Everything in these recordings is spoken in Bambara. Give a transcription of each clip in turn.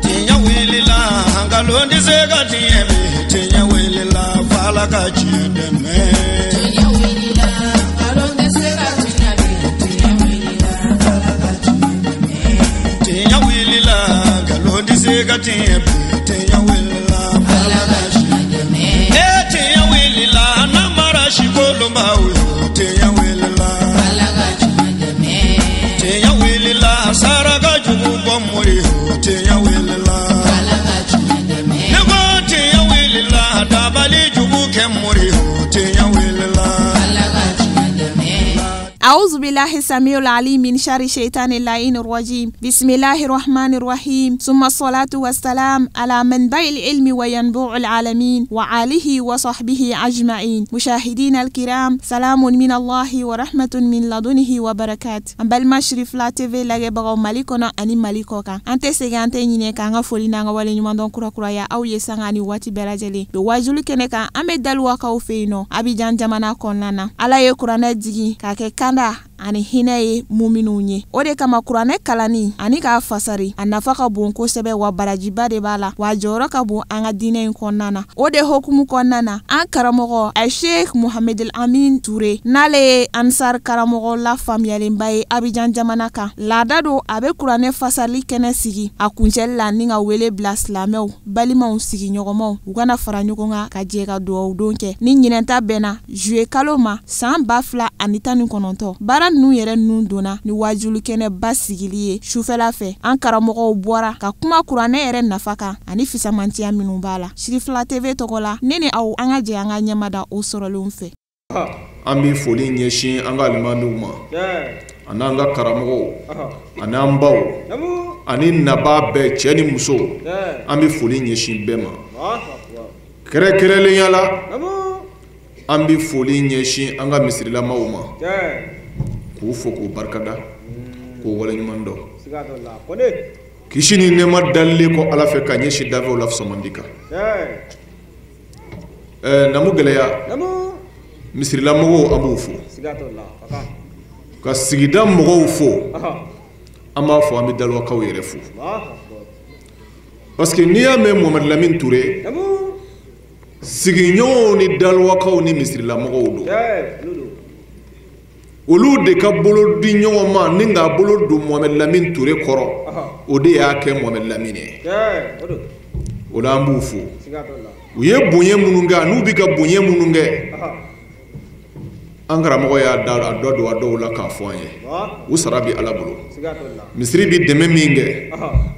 Tinya wilila hangalondi zega tiemi tinya wilila fala kachideme tinya wilila hangalondi zega tiemi tinya wilila fala kachideme tinya wilila hangalondi zega tiemi tinya wilila fala kachideme tinya wilila namara shikolomba tinya wilila fala kachideme tinya wilila saraga jubu bomuri tinya wilila fala kachideme nego tinya wilila dabali jubu kemuri tinya wilila fala kachideme. أعوذ بالله السميع العليم من شر الشيطان اللعين الرجيم. بسم الله الرحمن الرحيم. ثم الصلاة والسلام على منبع العلم وينبوع العالمين وعاله وصحبه أجمعين. مشاهدين الكرام سلام من الله ورحمة من لدنه وبركات. بل مشرف لا تيفي لاغي بغو مالكونا أني مالكوكا أنت سيغانتي نيني كانغا فولينا والي نيماندون كورا كورا يا أو يسانغاني واتي براجلي بواجولي كنكا أمي دالوا كاوفينو أبيجان جمانا كونانا على يكورانا ديجي كاكي كاندا ani hinaye muminu nye. Ode kama kurane kalani ani ka fasari anafa ka bon kosɛbɛ wa barajiba de b'a la wa jɔyɔrɔ ka bon an ka diinɛ in kɔnɔna na. O de hokumu kɔnɔna na an karamɔgɔ a Sheikh Mohamed El Amin Touré n'ale ye Ansar karamɔgɔ la faamuyalenba ye Abidjan jamana kan. Laada do a bɛ kuranɛ fasarili kɛnɛ sigi a kuncɛli la ni ka wele bila silamɛw balimaw sigiɲɔgɔnmaw u kana fara ɲɔgɔn kan ka jɛ ka dugawu don kɛ. Ni ɲinɛnta bɛnna juillet kalo ma san 2019 baara ninnu yɛrɛ ninnu donna ni wajulu kɛnɛ ba sigili ye sufɛla fɛ. An karamɔgɔw bɔra ka kuma kuranɛ yɛrɛ nafa kan ani fisamantiya minnu b'a la. Shirifila TV tɔgɔ la ne ni aw an ka jɛ an ka ɲɛmada o sɔrɔlenw fɛ. An bɛ foli ɲɛsin an ka alimandiw ma ani an ka karamɔgɔw ani an baw ani naba bɛɛ cɛ ni muso an bɛ foli ɲɛsin bɛɛ ma. Kɛrɛnkɛrɛnnenya la an bɛ foli ɲɛsin an ka misirilamaw ma k'u fo k'u barikada k'u waleɲuman dɔn. Kisi ni nɛɛma dalilen kɔ Ala fɛ ka ɲɛsin dafɛw la fisɔmandi kan. Namu gɛlɛya misirilamɔgɔw an b'u fo ka sigida mɔgɔw fo an b'a fɔ an bɛ Daluwakaw yɛrɛ fo parce que n'i y'a mɛn Mohamed Lamine Touré sigiɲɔgɔnw ni Daluwakaw ni misirilamɔgɔw don. Olu de ka bolo di ɲɔgɔn ma ni k'a bolo don Mohamed Lamine Touré kɔrɔ o de y'a kɛ Mohamed Lamine ye. O la an b'u fo u ye bonya minnu kɛ n'u bɛ ka bonya minnu kɛ an karamɔgɔ y'a da a dɔ don a dɔw la k'a fɔ an ye u sara bɛ Ala bolo. Misiri bɛ dɛmɛ min kɛ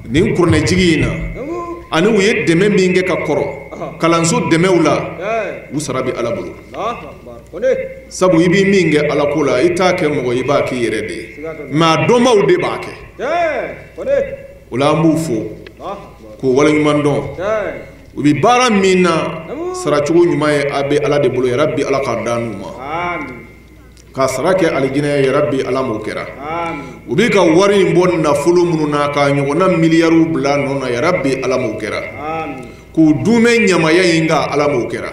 nin kuranɛjigi in na ani u ye dɛmɛ min kɛ ka kɔrɔ kalanso dɛmɛw la u sara bɛ Ala bolo. Sabu i bɛ min kɛ Ala ko la i t'a kɛ mɔgɔ i b'a k'i yɛrɛ de ye mais a dɔnbaaw de b'a kɛ. O la an b'u fo k'o waleɲuman dɔn u bɛ baara min na saracogo ɲuman ye a bɛ Ala de bolo yarabi Ala k'a da n'u ma ka sara kɛ alijinɛ yarabi Ala m'o kɛra u bɛ ka wari in bɔ nafolo minnu na ka ɲɔgɔnna miliyariw bila nɔ na yarabi Ala m'o kɛra k'u dumɛ ɲamaya in ka Ala m'o kɛra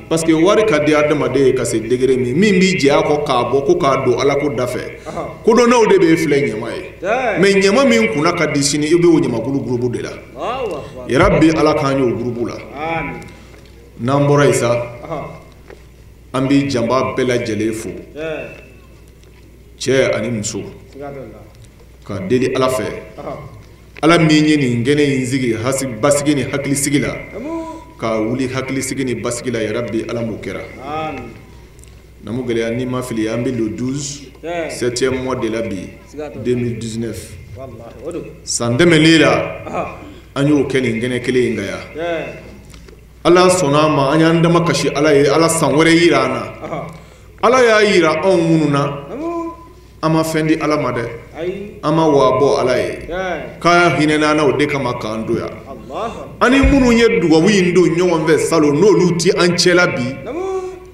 parce que wari ka di adamaden ye ka se degré min b'i jɛ a kɔ k'a bɔ ko k'a don Ala ko da fɛ kodɔnnaw de bɛ filɛ ɲama ye mais ɲama min kunna ka di sini i bɛ o ɲamakulu gurupu de la yarabi Ala k'an y'o gurupu la n'an bɔra yen sa an bɛ janba bɛɛ lajɛlen fo cɛ ani muso ka deli Ala fɛ Ala min ye nin kɛnɛ in sigi basigi ni hakilisigi la ka wuli hakilisigi ni basigi la yarabi Ala m'o kɛra. Namu gɛlɛya ni ma fili an bɛ le 12 7e mois de la bi 2019 san tɛmɛnen la an y'o kɛ nin kɛnɛ kelen in kan yan. Ala sɔnna ma an y'an dama kasi Ala ye Ala san wɛrɛ yira an na Ala y'a yira anw minnu na an ma fɛn di Ala ma dɛ an ma wa bɔ Ala ye k'a hinɛna an na o de kama k'an don yan ani minnu ye dugawu in don ɲɔgɔn fɛ salon n'olu ti an cɛla bi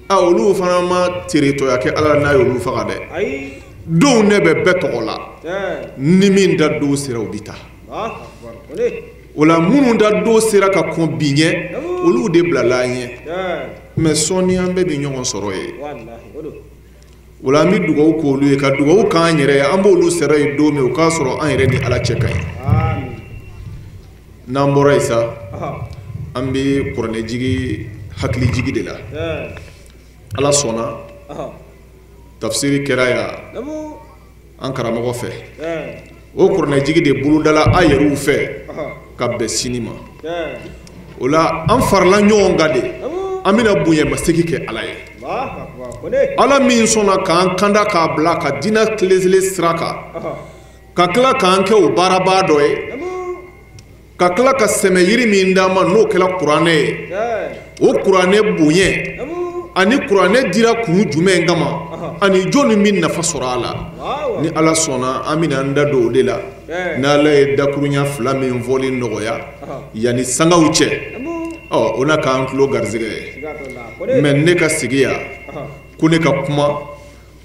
olu fana ma teretɔya kɛ Ala n'a y'olu faga dɛ donw ne bɛ bɛɛ tɔgɔ la ni min da don sera o bɛ taa o la minnu da don sera ka kɔn bi ɲɛ olu de bilala an ɲɛ mais sɔɔni an bɛɛ bɛ ɲɔgɔn sɔrɔ ye wala mi dugawu ko lu ka dugawu kan yɛrɛ an b'olu sɛrɛ ye don min o k'a sɔrɔ an yɛrɛ ni ala cɛ ka ɲi n'an bɔra yen sa an bɛ kuranɛjigi hakili jigi de la ala sɔnna tafsiri kɛra yan an karamɔgɔ fɛ o kuranɛjigi de bolodala a yɛrɛw fɛ ka bɛn sini ma o la an farala ɲɔgɔn kan de an bɛna bonyamasegin kɛ ala ye ala min sɔnna k'an kanda k'a bila ka diinɛ tilesele sira kan ka tila k'an kɛ o baaraba dɔ ye ka tila ka sɛmɛ yiri min d'an ma n'o kɛra kuranɛ ye o kuranɛ bonya ani kuranɛ dira kun jumɛn kama ani jɔnni min nafa sɔrɔ a la ni ala sɔnna an bɛna an da don o de la n'ala ye dakurunya fila min fɔli nɔgɔya yanni sangaw cɛ o na k'an tulo garizɛgɛ ye mɛ ne ka sigi yan ko ne ka kuma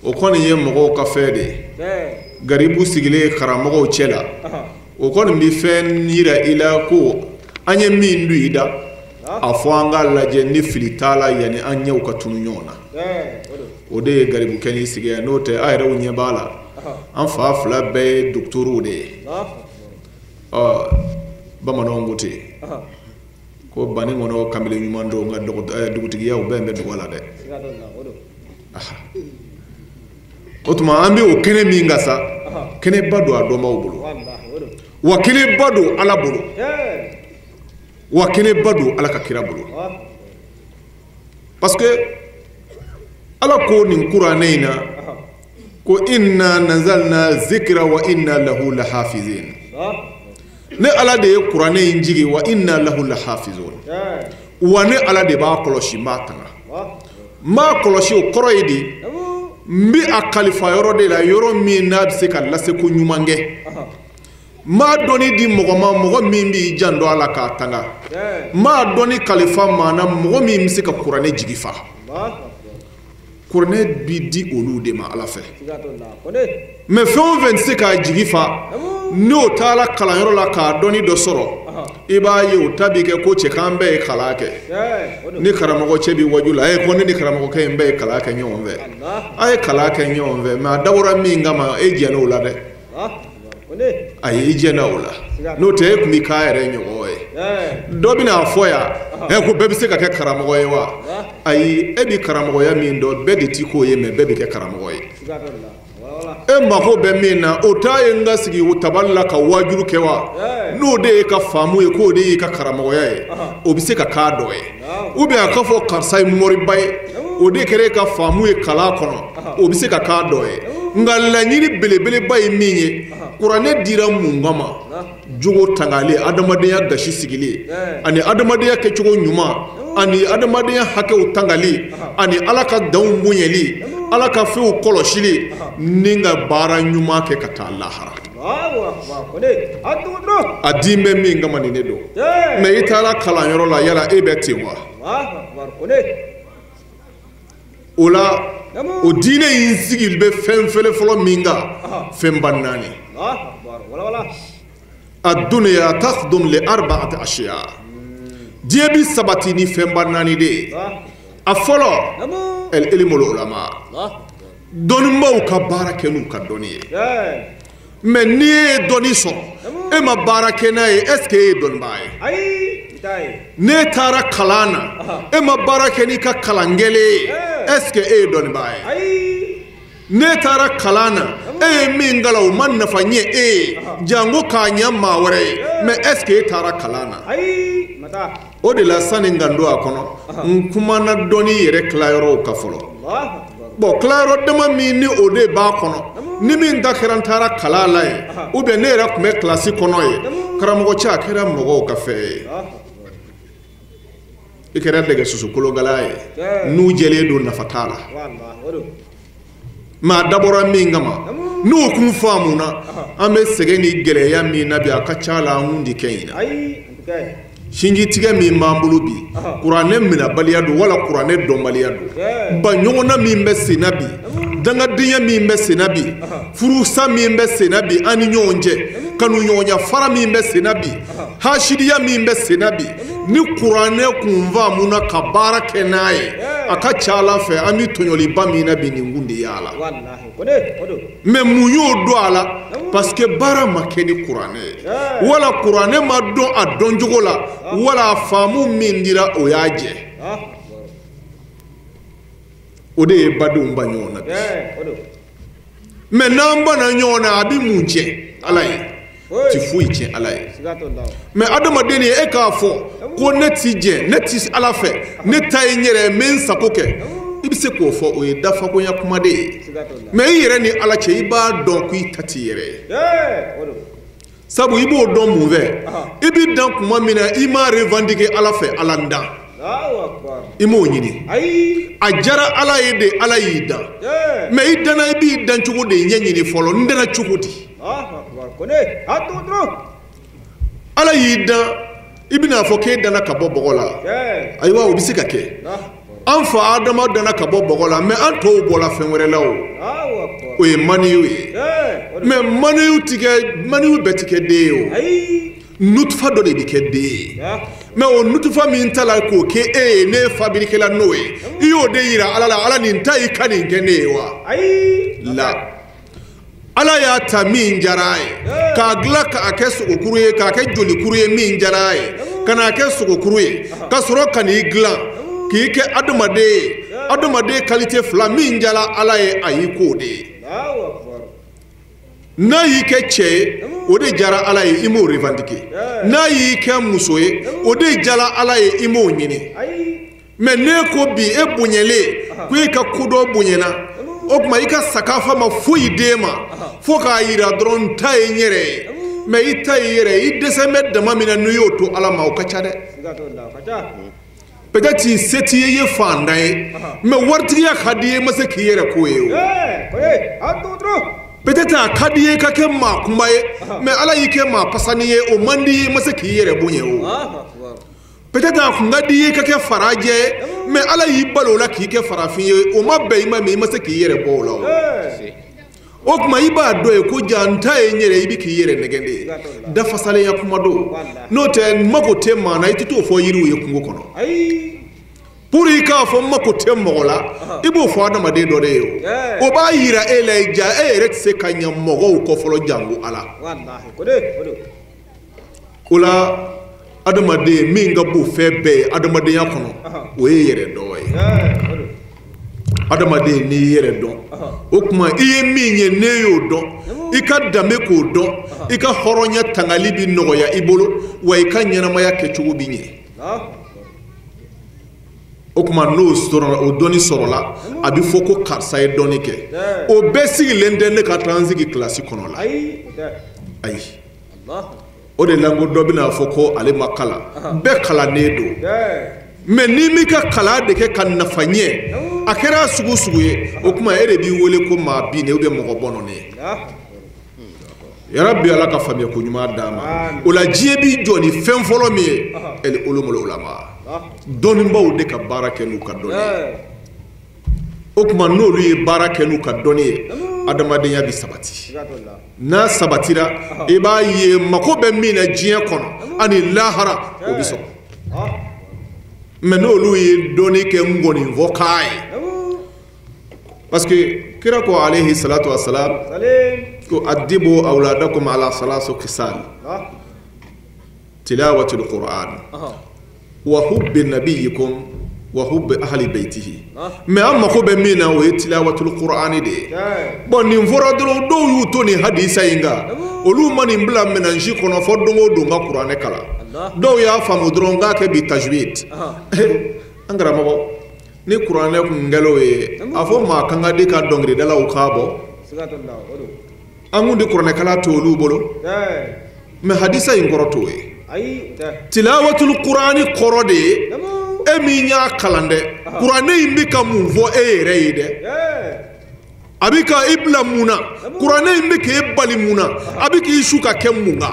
o kɔni ye mɔgɔw ka fɛn de ye garibu sigilen karamɔgɔw cɛ la o kɔni bɛ fɛn yira i la ko an ye min don i da a fɔ an k'a lajɛ ni fili t'a la yanni an ɲɛw ka tunu ɲɔgɔn na o de ye garibu kɛnɛ sigi yan n'o tɛ a yɛrɛw ɲɛ b'a la an fa fila bɛɛ ye dɔgɔtɔrɔw de ye bamananw ko ten ko bani kɔnɔ kamalen ɲuman dɔw nka dugutigiya o bɛɛ bɛ dugu la dɛ o tuma an bɛ o kɛnɛ min kan sa kɛnɛba don a dɔnbaw bolo wa kɛnɛba don ala bolo wa kɛnɛba don ala ka kira bolo parce que ala ko nin kuranɛ in na ko inna nazalna zikra wa inna lahu lahafizin ne ala de ye kuranɛ in jigi wa inna lahu lahafizun wa ne ala de b'a kɔlɔsi m'a tanga m'a kɔlɔsi o kɔrɔ ye di n bɛ a kalifa yɔrɔ de la yɔrɔ min n'a bɛ se ka laseko ɲuman kɛ m'a dɔnni di mɔgɔ ma mɔgɔ min b'i jan dɔn a la k'a tanga m'a dɔnni kalifa maa na mɔgɔ min bɛ se ka kuranɛ jigi fa kuranɛ bi di olu de ma ala fɛ mɛ fɛn o fɛn tɛ se k'a jigi fa n'o taara kalanyɔrɔ la k'a dɔnni dɔ sɔrɔ i b'a ye o ta bi kɛ ko cɛ k'an bɛɛ ye kalan kɛ ni karamɔgɔ cɛ bi waju la ko ne ni karamɔgɔkɛ in bɛɛ ye kalan kɛ ɲɔgɔn fɛ a ye kalan kɛ ɲɔgɔn fɛ mɛ a dabɔra min kama e jɛnna o la dɛ ayi i jɛnna o la n'o tɛ e tun bɛ k'a yɛrɛ ɲɔgɔn ye dɔ bɛna fɔ yan ko bɛɛ bɛ se ka kɛ karamɔgɔ ye wa ayi e bɛ karamɔgɔya min dɔn bɛɛ de ti k'o ye mɛ bɛɛ bɛ kɛ karamɔgɔ ye e mako bɛ min na o t'a ye n ka sigi o tabali la ka wajuru kɛ wa n'o de ye ka faamu ye k'o de y'i ka karamɔgɔya ye o bɛ se ka k'a dɔ ye ou bien a ka fɔ karisa ye mɔriba ye o de kɛra e ka faamu ye kalan kɔnɔ o bɛ se ka k'a dɔ ye nka laɲini belebeleba ye min ye kuranɛ dira mun kama jogo tangale adamadenya gasi sigili ani adamadenya kɛcogo ɲuman ani adamadenya hakɛw tangali ani ala ka danw bonyali ala ka fɛnw kɔlɔsili ni ka baara ɲuman kɛ ka taa lahara a din bɛ min kama nin de don mɛ i taara kalanyɔrɔ la yala e bɛ ten wa o la o diinɛ in sigi bɛ fɛn fɔlɔ min kan fɛnba naani a dunuya takhdum li arba'ati ashiya diɲɛ bi sabati ni fɛnba naani de ye a fɔlɔ el ilmul ulama dɔnnibaw ka baara kɛ n'u ka dɔnni ye mɛ n'i ye dɔnni sɔrɔ e ma baara kɛ n'a ye est ce que e ye dɔnnibaa ye n'e taara kalan na e ma baara kɛ n'i ka kalan gɛlɛn ye est ce que e ye dɔnnibaa ye n'e taara kalan na e ye min kala o ma nafa ɲɛ e ye jango k'a ɲɛ maa wɛrɛ ye mɛ est ce que e taara kalan na o de la sani n ka don a kɔnɔ n kumana dɔnni yɛrɛ tilayɔrɔw kan fɔlɔ bon tilayɔrɔ dama min ni o de b'a kɔnɔ ni min ta kɛra n taara kalan la ye ou bien ne yɛrɛ tun bɛ kilasi kɔnɔ ye karamɔgɔ cɛ a kɛra mɔgɔw ka fɛn ye i kɛra dɛgɛ susu kologala ye n'u jɛlen don nafa t'a la mɛ a dabɔra min kama n'o kun faamuna an bɛ sɛgɛn ni gɛlɛya min na bi a ka ca la an kun di kɛ ɲina sinji tigɛ min b'an bolo bi kuranɛ minɛbaliya don wala kuranɛ dɔnbaliya don ba ɲɔgɔnna min bɛ sen na bi dangadenya min bɛ sen na bi furusa min bɛ sen na bi an ni ɲɔgɔn cɛ kanuɲɔgɔnya fara min bɛ sen na bi hasidiya min bɛ sen na bi ni kuranɛ kun faamuna ka baara kɛ n'a ye aka chala fe ami tonyoli bamina biningundi yala wallahi kodo mais munyo do ala parce que bara makeni qur'ane wala qur'ane ma do adon jogola wala famu mindira oyaje ode badu mbanyona mais namba na nyona abi munche alai ti fuiche alai mais adama deni e ka fo ko neti je neti ala fe neta nyere men sakoke ibise ko fo o dafa ko yakuma de mais yere ni ala che iba don ku itati yere sabu ibo don mouve ibi dan kuma mina ima revendiquer ala fe alanda imo nyini ajara ala yede ala yida mais idana ibi dan chugo de nyanyini folo ndana chugodi ala yida ibina fo ke dana kabo bogola aywa obisi kake an fa adama dana kabo bogola mais an to bola fenwere lawo o e maniyu mais maniyu betike de nutfa do de bike de mais o nutfa min tala ko ke ne fabriquer la noe iyo de yira ala ni ntai kani genewa la ala ya ta min jaraye ka gla ka akesu okuruye ka ke joli kuruye min jaraye kana akesu okuruye ka soro kan igla ki ke adumade qualité fla min jala ala ye ayiko de na yi ke che ode jara ala ye imo revendiquer na yi ke musoye ode jala ala ye imo nyini mais ne ko bi e bunyele ku ka kudo bunyena o kuma ika sakafa ma fuyi dema fo ka yira dron tay nyere me itay yere i deseme de mamina nuyo to ala ma o kacha de peut-être seti ye fandai me warti ya khadiye mase ki yere ko yo peut-être khadiye ka ke ma kuma ye me ala yike ma pasaniye o mandi mase ki yere bunye o peut-être ngadiye ka ke faraje mais ala yi balola ki ke farafiye o mabbe ima me mase ki yere bola o kuma iba do e ko janta e nyere ibi ki yere negende da fasale ya kuma do no te mako te mana itito fo yiru ye kungo kono pour ika fo mako te mola ibo fo adama de do de yo o ba yira eleja e rek se kanya mogo ko folo jangu ala wallahi ko de ola adama de minga bu febe adama de yakono o yere do adama de ni yere do o kuma iye minye neyo do ika dame ko do ika horonya tangali bi noya ibolo wa ika nyanama ya kechugo binye o kuma no soro o doni sorola abi foko karsa e doni ke o besi lende ne ka transigi classique kono la ay Allah o de lango dobina foko ale makala be kala nedo mais ni mi ka kala de ke kan nafanye akera sugu ye o kuma ere bi wole ko ma bi ne o be mo bono ne ya rabbi ala ka famiya ko nyuma dama o la jie bi joni fen folo mi el ulumul ulama doni mbaw de ka barake nu ka doni o kuma no lu ye barake nu ka doni adama de ya bi sabati na sabatira e ba ye mako be mina jie kono ani lahara o bi so mais no lu ye doni ke ngoni vokai parce que kira ko alayhi salatu wassalam ko adibu awladakum ala salasu qisal tilawati alquran wa hubbi nabiyikum wa hubbi ahli baytihi mais amma ko be mina o tilawati alquran de bon ni fora do yuto ni hadisa inga olu mani mbla menanji kono fodongo do nga qur'an kala do ya famu dronga ke bi tajwid angara mabo ni qur'an ko ngelo e afo ma kanga de ka dongri dala o kabo angundi qur'an kala to lu bolo me hadisa in koroto e tilawatul qur'ani korode e mi nya kalande qur'an imbi ka mu vo e reide abika ibla muna qur'an imbi ke bali muna abika ishuka kemunga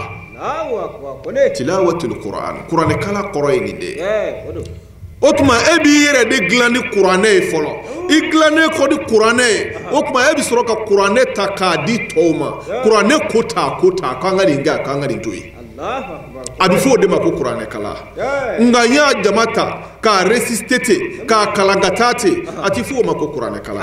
tilawatul qur'an kala qoroyni de okuma ebi yere de glani qur'ane folo iglane ko di qur'ane okuma ebi soroka qur'ane takadi toma qur'ane kota kanga ringa toyi abifo de ma ko Qur'an kala nga ya jamata ka resistete ka kalangatate atifo ma ko Qur'an kala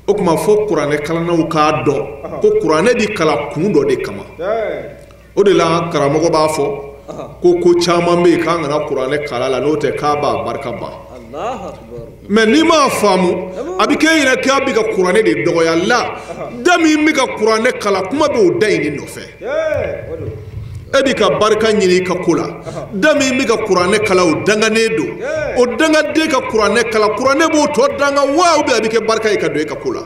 o kuma fo Qur'an kala na ka do ko Qur'an di kala kundo de kama o de la karamogo ba fo ko chama me ka ngana Qur'an kala la note ka ba barka ba mais ni ma famu abike ina ka bi ka Qur'an de dogoya la dami mi ka Qur'an kala kuma be o dayini no fe edi ka barka nyini ka kula dami mi ka Qur'an kala o dangane do o danga de ka Qur'an kala Qur'an bo to danga wa be abike barka e ka do e ka kula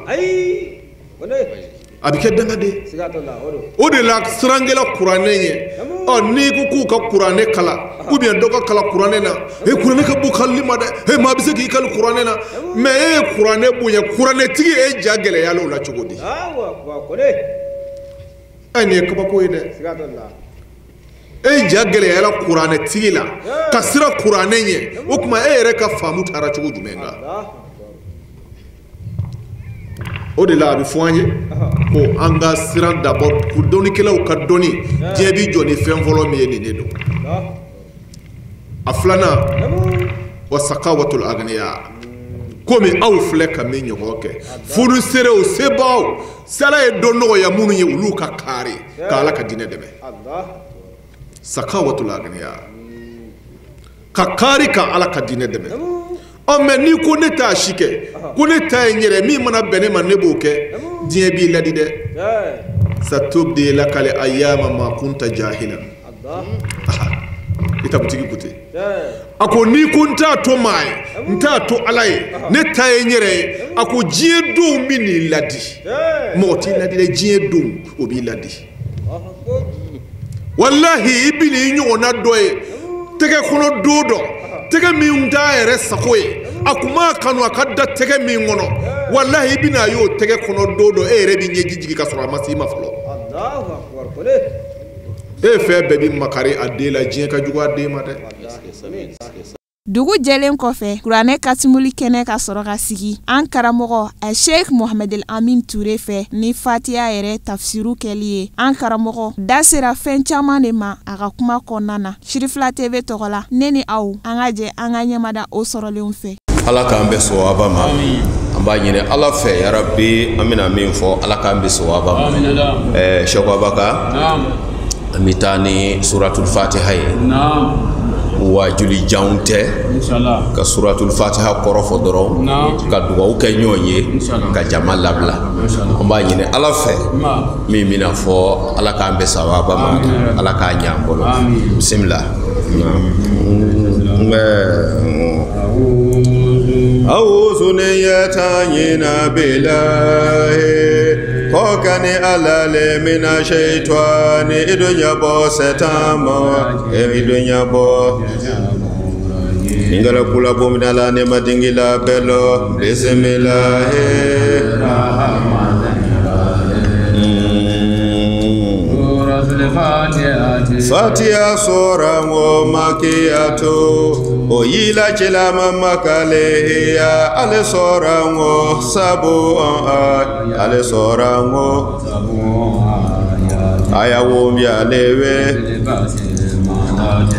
abike danga de o de la srangela Qur'an nye o ni ku ka Qur'an kala ou bien doka kala Qur'an na e Qur'an ka bu khalima de e ma bise ki kala Qur'an na mais e Qur'an bu ya Qur'an tigi e jagele ya lo la chogodi ani ka ba ko ide e jagele ya la Qur'an tigi la kasira Qur'an nye o kuma e re ka famu tara chogo jumenga o de la bi foanye ko anga siran d'abord pour doni kela o ka doni jebi joni fen volo mi ni nedo aflana wa saqawatul aghniya komi aw fleka min yoke furu sere o sebaw sala e donno ya munu ye ulu ka kare kala ka dine deme saqawatul aghniya ka kare ka ala ka dine deme o mais ni ko ne ta shike ko ne ta nyere mi mana bene man ne boke die bi ladi de satubdi lakal ayyama ma kunta jahilan ita butigi kute ako ni kunta to mai nta to alai ne ta nyere ako jie do mini ladi moti ladi de jie do obi ladi wallahi ibini nyo na doye tege kono dodo tege mi unda ere sakoye akuma kanu akadda tege mi ngono wallahi bina yo tege kono dodo ere bi nyeji jigi kasura masima flo Allahu akbar kole e fe bebi makari adela jien ka jugo adema de dugu jelen kɔfɛ kuranɛ katimuli kɛnɛ ka sɔrɔ ka sigi an karamɔgɔ a Sheikh Mohamed El Amin Touré fɛ ni Fatiha yɛrɛ tafsiru kɛli ye an karamɔgɔ da sera fɛn caman de ma a ka kuma kɔnɔna na Shirifila TV tɔgɔ la ne ni aw an ka jɛ an ka ɲɛmada o sɔrɔlenw fɛ ala k'an bɛ sawaba ma an b'a ɲini ala fɛ ya rabbi an bɛna min fɔ ala k'an bɛ sawaba ma Sheikh Abaka an bɛ taa ni suratul Fatiha ye wajuli jaunte ka suratul Fatiha korofo doro ka dugawu kɛ ɲɔgɔn ye ka jama labila an b'a ɲini ala fɛ min bɛna fɔ ala k'an bɛ sawaba ma ala k'a ɲɛ an bolo bisimila awuzu ne yatanyina bilahi kokani alale mina shaitani idunya bo setama idunya bo ingala kula bo minala ne madingila belo bismillah Fatiha sura makiyatu oyila chilama makaleya ale sura ngo sabu ale sura ngo aya wo mbia lewe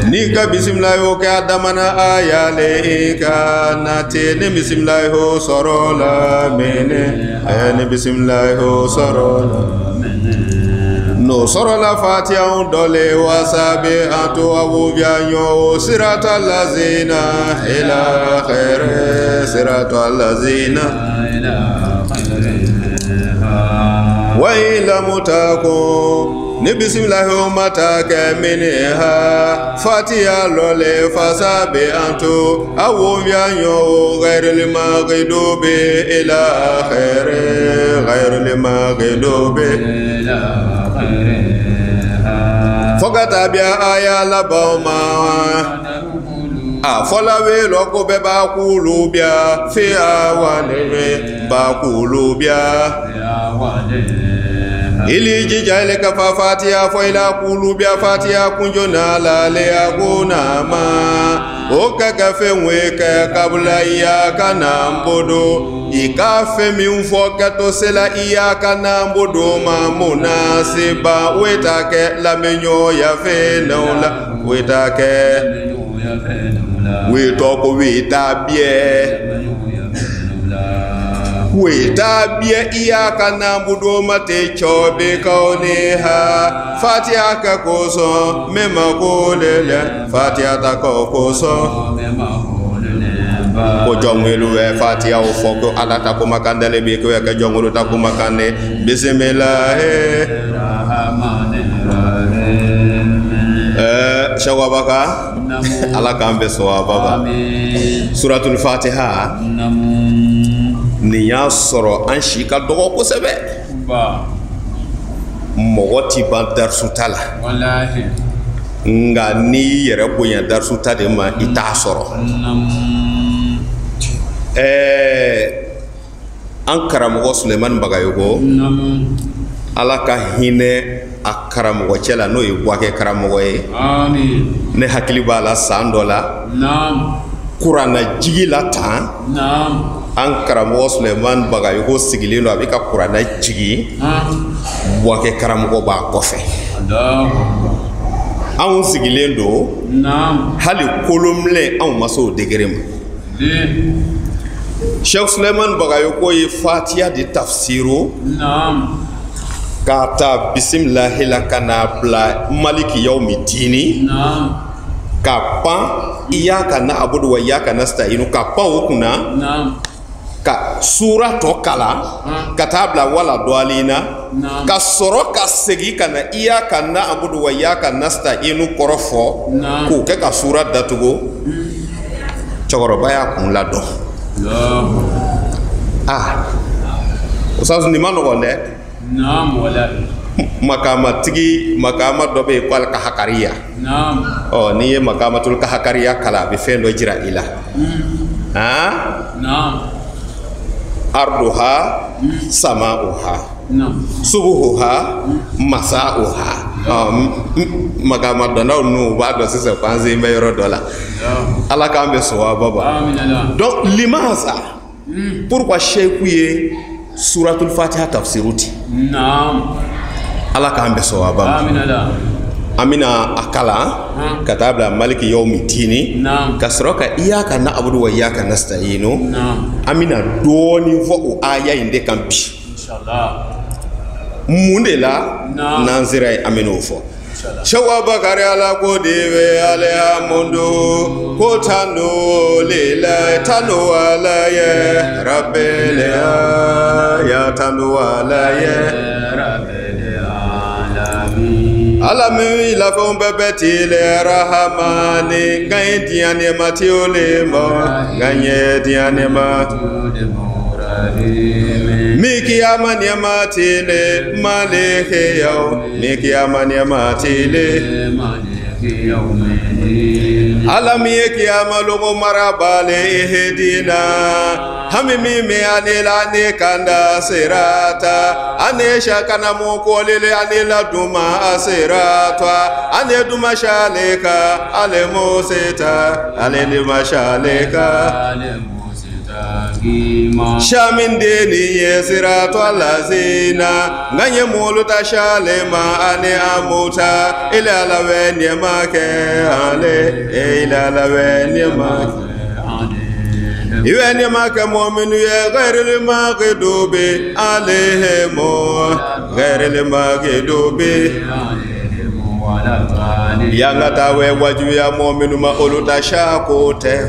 nika bismillah o ka damana aya le ka nate ne bismillah ho sorola mene ne bismillah ho sorola no sorola Fatiha dole wasabe ato awubya nyo siratal lazina ila khair siratal lazina wa ila mutakum ni bismillah mataka minha Fatiha lole fasabe ato awubya nyo ghairil maghdubi ila khair ghairil maghdubi Fogata bia aya la bauma a folawe loko be ba kulu bia fi awale ba kulu bia ili jija ile ka fa fatiha fo ila qulubi fatiha kunjona la le agona ma o ka ka fe we ka kabla ya kana mbodo ikafe mi fo ka to sela iya kana mbodo ma munasiba wetake la menyo ya fe naula wetake we to ko we ta bie iya kana budo mate chobe kauneha fatiha ka koso mema kolele fatiha ta koso ko jongelu we fatiha o foko ala ta ko makandele be ko ka jongulu ta ko makane bismillah shawabaka ala kambe sawababa suratul fatiha ni ya soro an shi ka dogo ko sebe ba mogoti ban darsu tala wallahi nga ni yere bonya darsu tade ma ita soro an karamogo Suleiman Bagayogo ala ka hine a karamogo cela no yi bwake karamogo ye amin ne hakili bala sandola naam Kurana jigila tan naam an karamogo Suleiman Bagayogo sigileno abika Kurana jigi bwake karamogo ba kofe an sigilendo naam hali kolomle an maso degrema Sheikh Suleiman Bagayogo ye Fatiha di tafsiro naam kata bismillahir lakana bla maliki yawmiddin naam kapa iyyaka na'budu wa iyyaka nasta'in kapa okuna naam ka sura to kala katabla wala dwalina ka soro ka segi kana iyyaka na'budu wa iyyaka nasta'in korofo ko ke ka sura datugo chogoro baya kun lado usaz ni mano gonde naam wala makama dobe kwal ka hakaria naam ni makamatul ka hakaria kala be fendo jira ila naam arduha samauha naam subuha masauha makama dona no ba do sese panzi meiro dola ala kambe so baba amin donc limaza pourquoi cheikh suratul fatiha tafsiruti naam ala ka ambe so baba amina akala katabla maliki yawmiddin naam kasroka iyyaka na'budu wa iyyaka nasta'in naam amina doni fo aya inde kambi inshallah mundela nanzira amino fo shawaba kare ala ko dewe ale amundo ko tano lila tano ala ya rabbil ya tano ala ya rabbil alamin alami la fon bebeti le rahamani gaidiane matiole mo ganye diane Miki amani amatile maleke yao Miki amani amatile maleke yao alami eki amalugo marabale hedina hamimi me anela ne kanda serata anesha kana mokolele anela duma aserata ane duma shaleka ale moseta ale duma shaleka ale shamin deni yesirato alazina nganye mulu tashalema ane amuta ila lawen yamake ale ila lawen yamake iwen yamake mu'minu ya ghairil maghdubi alaihim ghairil maghdubi yanga tawe waju ya mu'minu ma uluta shakote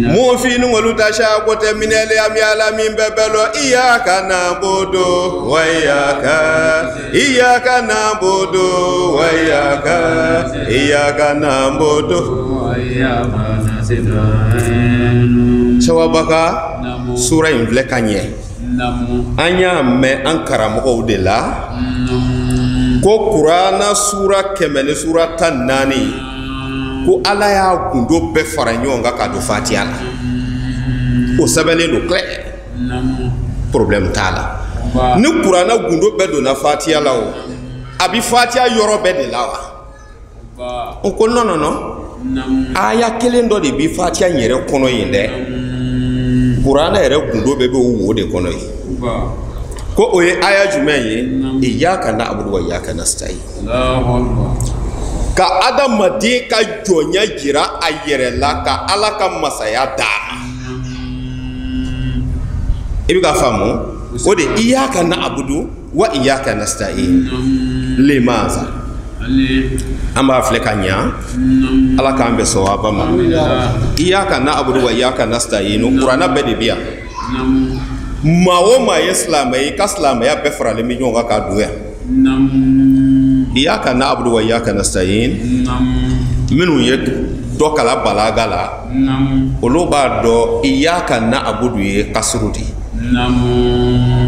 Mufinu ngoluta shakote minele amyala mimbebelo iyyaka na'budu wa iyyaka na'budu wa iyyaka na'budu wa iyyaka nasta'in Shawabaka sura invlekanye anya me ankara mo de la ko Qur'ana sura kemele sura tanani ko ala ya gundo be faranyonga ka do fatiha o sabele no clair problème tala ni kurana gundo bɛɛ donna fatiya la o a bi fatiya yɔrɔ bɛɛ de la wa o ko non non non aya kelen dɔ de bi fatiya yɛrɛ kɔnɔ yen dɛ kurana yɛrɛ gundo bɛɛ bɛ o wo de kɔnɔ yen ko o ye aya jumɛn ye iyyaka na'budu wa iyyaka nasta'in ka adamaden ka jɔnya jira a yɛrɛ la ka ala ka masaya d'a ma i bɛ ka faamu o de iyyaka na'budu wa iyyaka nasta'in limaza an b'a filɛ ka ɲa ala k'an bɛ sawaba ma iyyaka na'budu wa iyyaka nasta'in kuranna bɛɛ de bɛ yan maa o maa ye silamɛ ye i ka silamɛya bɛɛ faralen bɛ ɲɔgɔn kan k'a don yan iyyaka na'budu wa iyyaka nasta'in minnu ye dɔ kala balaga la olu b'a dɔn iyyaka na'budu ye kasuru de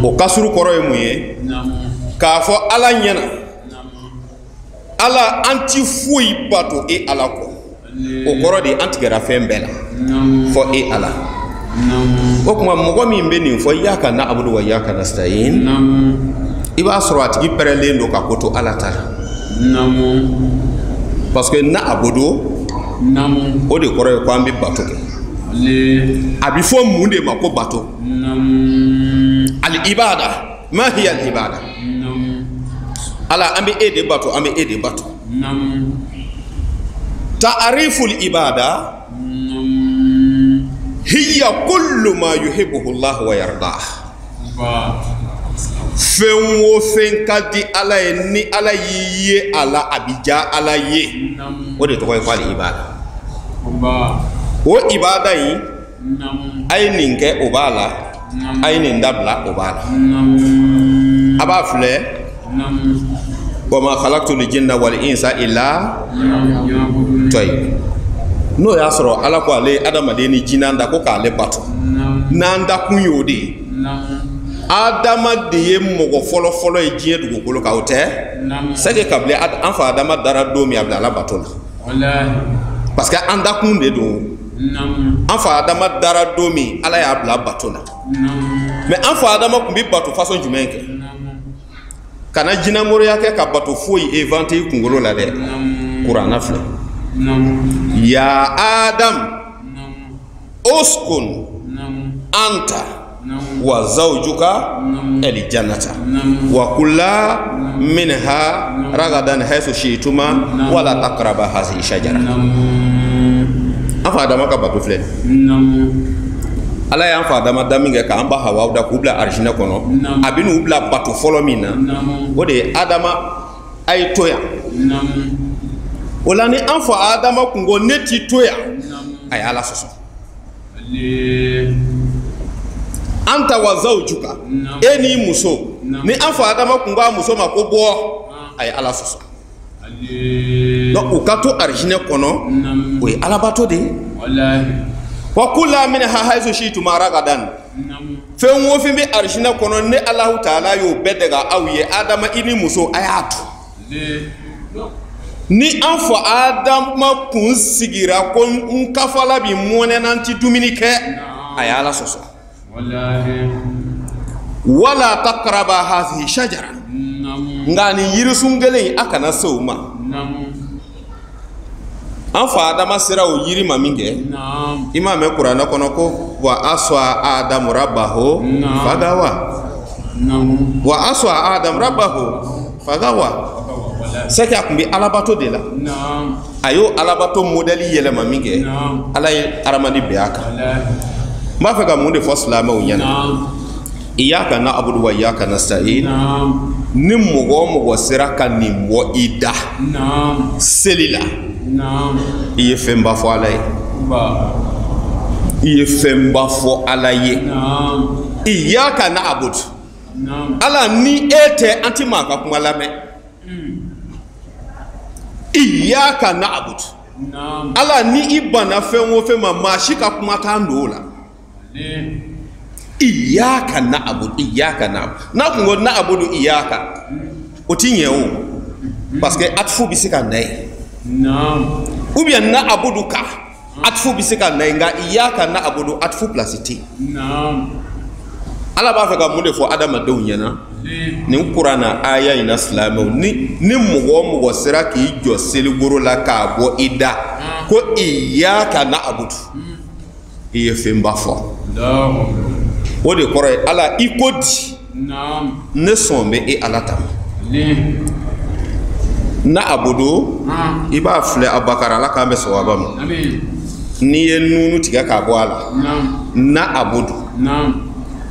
o kasuru kɔrɔ ye mun ye k'a fɔ ala ɲɛna ala an ti foyi bato e ala kɔ o kɔrɔ de an tigɛra fɛn bɛɛ la fɔ e ala o kuma mɔgɔ min bɛ nin fɔ iyyaka na'budu wa iyyaka nasta'in i b'a sɔrɔ a tigi pɛrɛnlen don ka ko to ala ta parce que na'budu o de kɔrɔ ye ko an bɛ bato kɛ a bɛ fɔ mun de ma ko bato al ibada ma hiya al ibada ala an bɛ e de bato an bɛ e de bato ta'riful ibada hiya kullu ma yuhibbuhu Allah wa yardah fɛn o fɛn ka di ala ye ni ala y'i ye a la a bi ja ala ye o de tɔgɔ ye ko ibada o ibada in a ye nin kɛ o b'a la a ye nin dabila o b'a la a b'a filɛ wa ma khalaqtul jinna wal insa illa tayyib n'o y'a sɔrɔ ala ko ale adamaden ni jinɛ da ko k'ale bato n'an da kun y'o de ye adama de ye mɔgɔ fɔlɔ-fɔlɔ ye diɲɛ dugukolo kan o tɛ c'est que kabila an fa adama dara don min a bila ala bato la parce que an da kun de don an fa adama dara don min ala y'a bila bato la mais an fa adama kun bi bato façon jumɛn kɛ kana jinɛmɔrɔya kɛ ka bato foyi inventé i kunkolo la dɛ kuranna filɛ ya adam uskun anta wa zawjuka el jannata wa kulla minha ragadan haythu shi'tuma wala taqraba hadhihi shajara afa adama ka bato filɛ ala y'an fa adama da min kɛ k'an ba hawa da k'u bila arijinɛ kɔnɔ a bɛ n'u bila bato fɔlɔ min na o de ye adama a ye to yan o la ni an fa adama kun ko ne ti to yan a ye ala sɔsɔ anta wa zawjuka e ni muso ni an fa adama kun ko a muso ma ko bɔ a ye ala sɔsɔ donc u ka to arijinɛ kɔnɔ o ye alabato de ye wa kulla minha haythu shi'tuma ragadan fɛn o fɛn bɛ arijinɛ kɔnɔ ne alahu taala y'o bɛɛ dɛga aw ye adama i ni muso a y'a to ni an fa adama kun sigira ko n kafala bi mɔnɛ n ti dumuni kɛ a ye ala sɔsɔ wala taqraba hadhihi shajara nka nin yirisun kelen a kana se o ma an fa adama sera o yiri ma min kɛ i m'a mɛn kuranɛ kɔnɔ ko wa aswa adamu rabbahu fagawa wa aswa adamu rabbahu fagawa c'est que a kun bɛ alabato de la a y'o alabato modèle yɛlɛma min kɛ ala ye adamaden bɛɛ y'a kan n b'a fɛ ka mun de fɔ silamɛw ɲɛna iyyaka na'budu wa iyyaka nasta'in ni mɔgɔ o mɔgɔ sera ka nin bɔ i da seli la i ye fɛnba fɔ ala ye i ye fɛnba fɔ ala ye iyyaka na'budu ala ni e tɛ an ti maa ka kuma lamɛn iyyaka na'budu ala ni i banna fɛn o fɛn ma maa si ka kuma t'an don o la iyyaka na'budu iyyaka na'budu n'a kun ko na'budu iyyaka o ti ɲɛ o parce que atifu bɛ se ka na ye ou bien na'budu ka atifu bɛ se ka na ye nka iyyaka na'budu atifu place tɛ yen ala b'a fɛ ka mun de fɔ adamadenw ɲɛna nin kuranna aya in na silamɛw ni mɔgɔ sera k'i jɔ seligoro la k'a bɔ i da ko iyyaka na'budu i ye fɛnba fɔ o de kɔrɔ ye ala i ko di ne sɔn bɛ e ala ta na'budu i b'a filɛ Abubakar ala k'an bɛ sawaba ma n'i ye nunu tigɛ k'a bɔ a la na'budu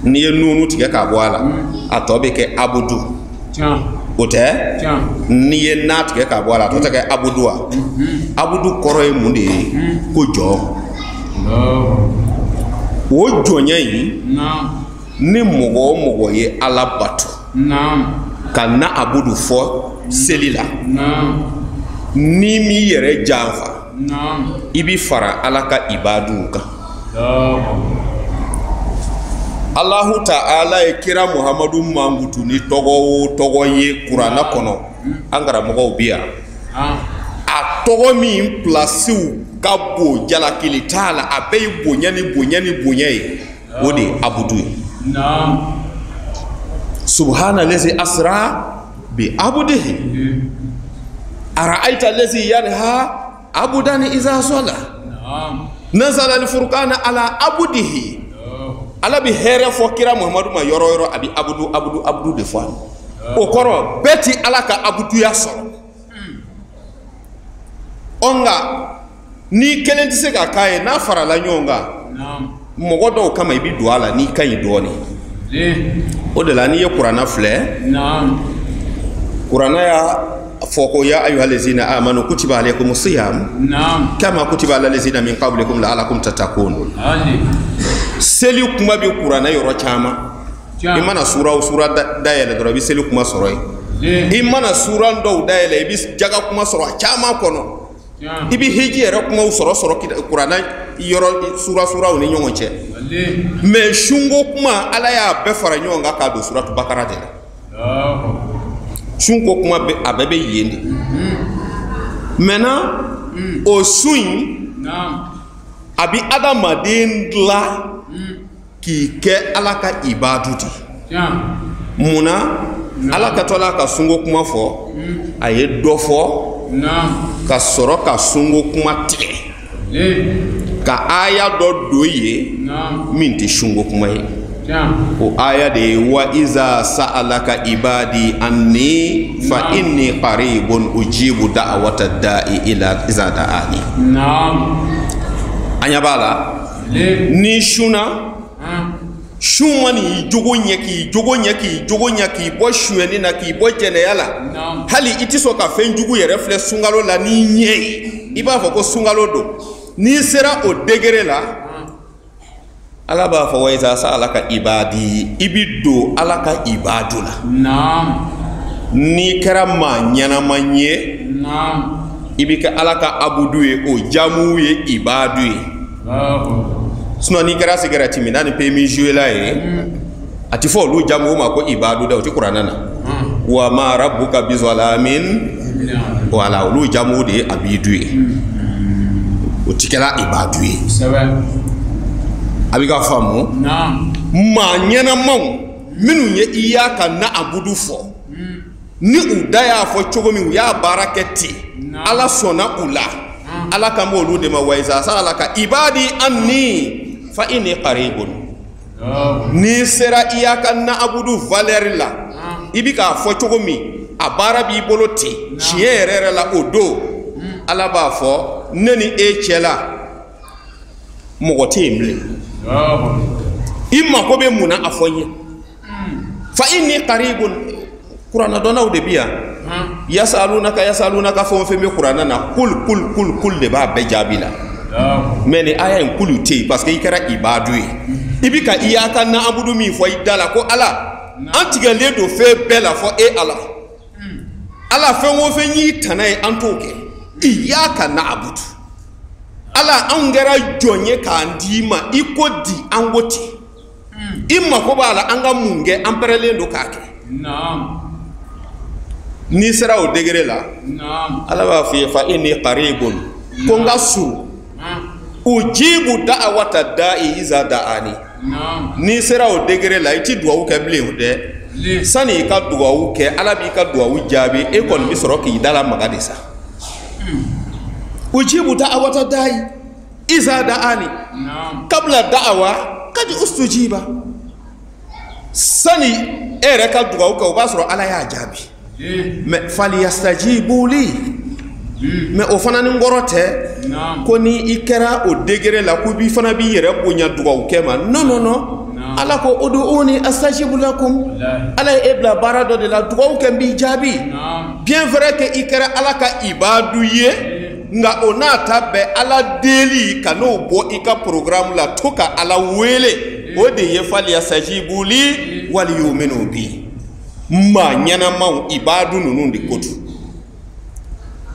n'i ye nunu tigɛ k'a bɔ a la a tɔ bɛ kɛ abudu o tɛ n'i ye na tigɛ k'a bɔ a la a tɔ tɛ kɛ abudu wa abudu kɔrɔ ye mun de ye ko jɔ o jɔnya in ni mɔgɔ o mɔgɔ ye ala bato ka na abudu fɔ seli la ni m'i yɛrɛ janfa i bi fara ala ka ibadu kan Allahu ta'ala ye kira Muhammadu mangutu ni tɔgɔ o tɔgɔ ye kuranna kɔnɔ an karamɔgɔw bi yan a tɔgɔ min plasiw ka bon jalakili t'a la a bɛɛ ye bonya ni bonya ni bonya ye o de ye abudu ye subhana lazi asra bi abudihi ara'aita lazi yanha abudan iza sala nazala al-furqana ala abudihi ala bi hɛrɛ fɔ kira Muhammadu ma yɔrɔ yɔrɔ a bi abudu de fɔ o kɔrɔ bɛɛ ti ala ka abuduya sɔrɔ nka ni kelen tɛ se ka k'a ye n'a farala ɲɔgɔn kan mɔgɔ dɔw kama i bi don a la n'i ka ɲi dɔɔnin o de la n'i ye kuranna filɛ kuranna y'a fɔ ko ya ayyuhallazina amanu kutiba alaykumus siyam kama kutiba alal ladzina min qablikum la'allakum tattaqun seli kuma bi kuranna yɔrɔ caman i mana sura o sura dayɛlɛ dɔrɔn i bi seli kuma sɔrɔ yen i mana sura dɔw dayɛlɛ i bi jaga kuma sɔrɔ a caman kɔnɔ i bi hiji yɛrɛ kumaw sɔrɔ kuranna yɔrɔ suraw ni ɲɔgɔn cɛ mais sunko kuma ala y'a bɛɛ fara ɲɔgɔn kan k'a don suratu bakara de la sunko kuma a bɛɛ bɛ yen de maintenant o sun in a bi adamaden dilan k'i kɛ ala ka ibadu di munna ala ka tɔla ka sunko kuma fɔ a ye dɔ fɔ ka sɔrɔ ka sunko kuma tigɛ ka aya dɔ don ye min tɛ sunko kuma ye o aya de ye wa iza sa'alaka ibadi anni fa inni qaribun ujibu da'wata da'i ila iza da'ani anya bala ni shuna shumani jogo ɲɛ k'i bɔ suyɛni na k'i bɔ jɛnɛya la hali i tɛ sɔn ka fɛn jugu yɛrɛ filɛ sunkalo la n'i ɲɛ ye i b'a fɔ ko sunkalo don n'i sera o degré la ala b'a fɔ wa iza sa'alaka ibadi i bi don ala ka ibadu la n'i kɛra maa ɲɛnama ye i bi kɛ ala ka abudu ye o jamu ye ibadu ye sinon n'i kɛra cigarette min n'a ni permis jouer la ye a ti fɔ olu jamu ma ko ibadu dɛ o ti kuranna na wa ma rabbuka bizalamin wala olu jamu de ye abidu ye o ti kɛra ibadu ye a bɛ ka faamu maa ɲɛnamaw minnu ye iyyaka na'budu fɔ ni u da y'a fɔ cogo min u y'a baara kɛ ten ala sɔnna u la ala kan b'olu de ma wa iza sa'alaka ibadi anni fa inni qaribun ni sera iyyaka na'budu valeur la i bi k'a fɔ cogo min a baara b'i bolo ten tiɲɛ yɛrɛ la o don ala b'a fɔ ne ni e cɛ la mɔgɔ tɛ yen bilen i mako bɛ mun na a fɔ n ye fa inni qaribun kuranna dɔnnaw de bi yan yasalunaka fɛn o fɛn bɛ kuranna na kul de b'a bɛɛ jaabi la mais ni aya in kulu tɛ yen parce que i kɛra ibadu ye i bi ka iyyaka na'budu min fɔ i da la ko ala an tigɛlen don fɛn bɛɛ la fɔ e ala ala fɛn o fɛn y'i tana ye an t'o kɛ iyyaka na'budu ala an kɛra jɔn ye k'an d'i ma i ko di an ko ten i mako b'a la an ka mun kɛ an pɛrɛlen don k'a kɛ n'i sera o degré la ala b'a f'i ye fa inni qaribun ko n ka surun ujibu da'wata da'i iza da'ani ni sera o degré la iti duwawu kɛ bilen de sani i ka duwawu kɛ ala b'i ka duwawu jaabi e kɔni bi sɔrɔ k'i dala maga de sa ujibu da'wata da'i iza da'ani kabla da'wa kadi ustujiba sani e yɛrɛ ka duwawu kɛ o b'a sɔrɔ ala y'a jaabi mais falyastajibu li mais o fana ni ngɔrɔ tɛ ko ni i kɛra o degré la ko bi fana b'i yɛrɛ bonya dugawu kɛ ma non ala ko ud'uni astajibu lakum ala ye e bila baara dɔ de la dugawu kɛ n b'i jaabi bien vrai que i kɛra ala ka ibadu ye nga o n'a ta bɛɛ ala deli ka n'o bɔ i ka programme la to ka ala wele o de ye falyastajibu li wal yu'minu bi ma ɲɛnamaw ibadu ninnu de ko tu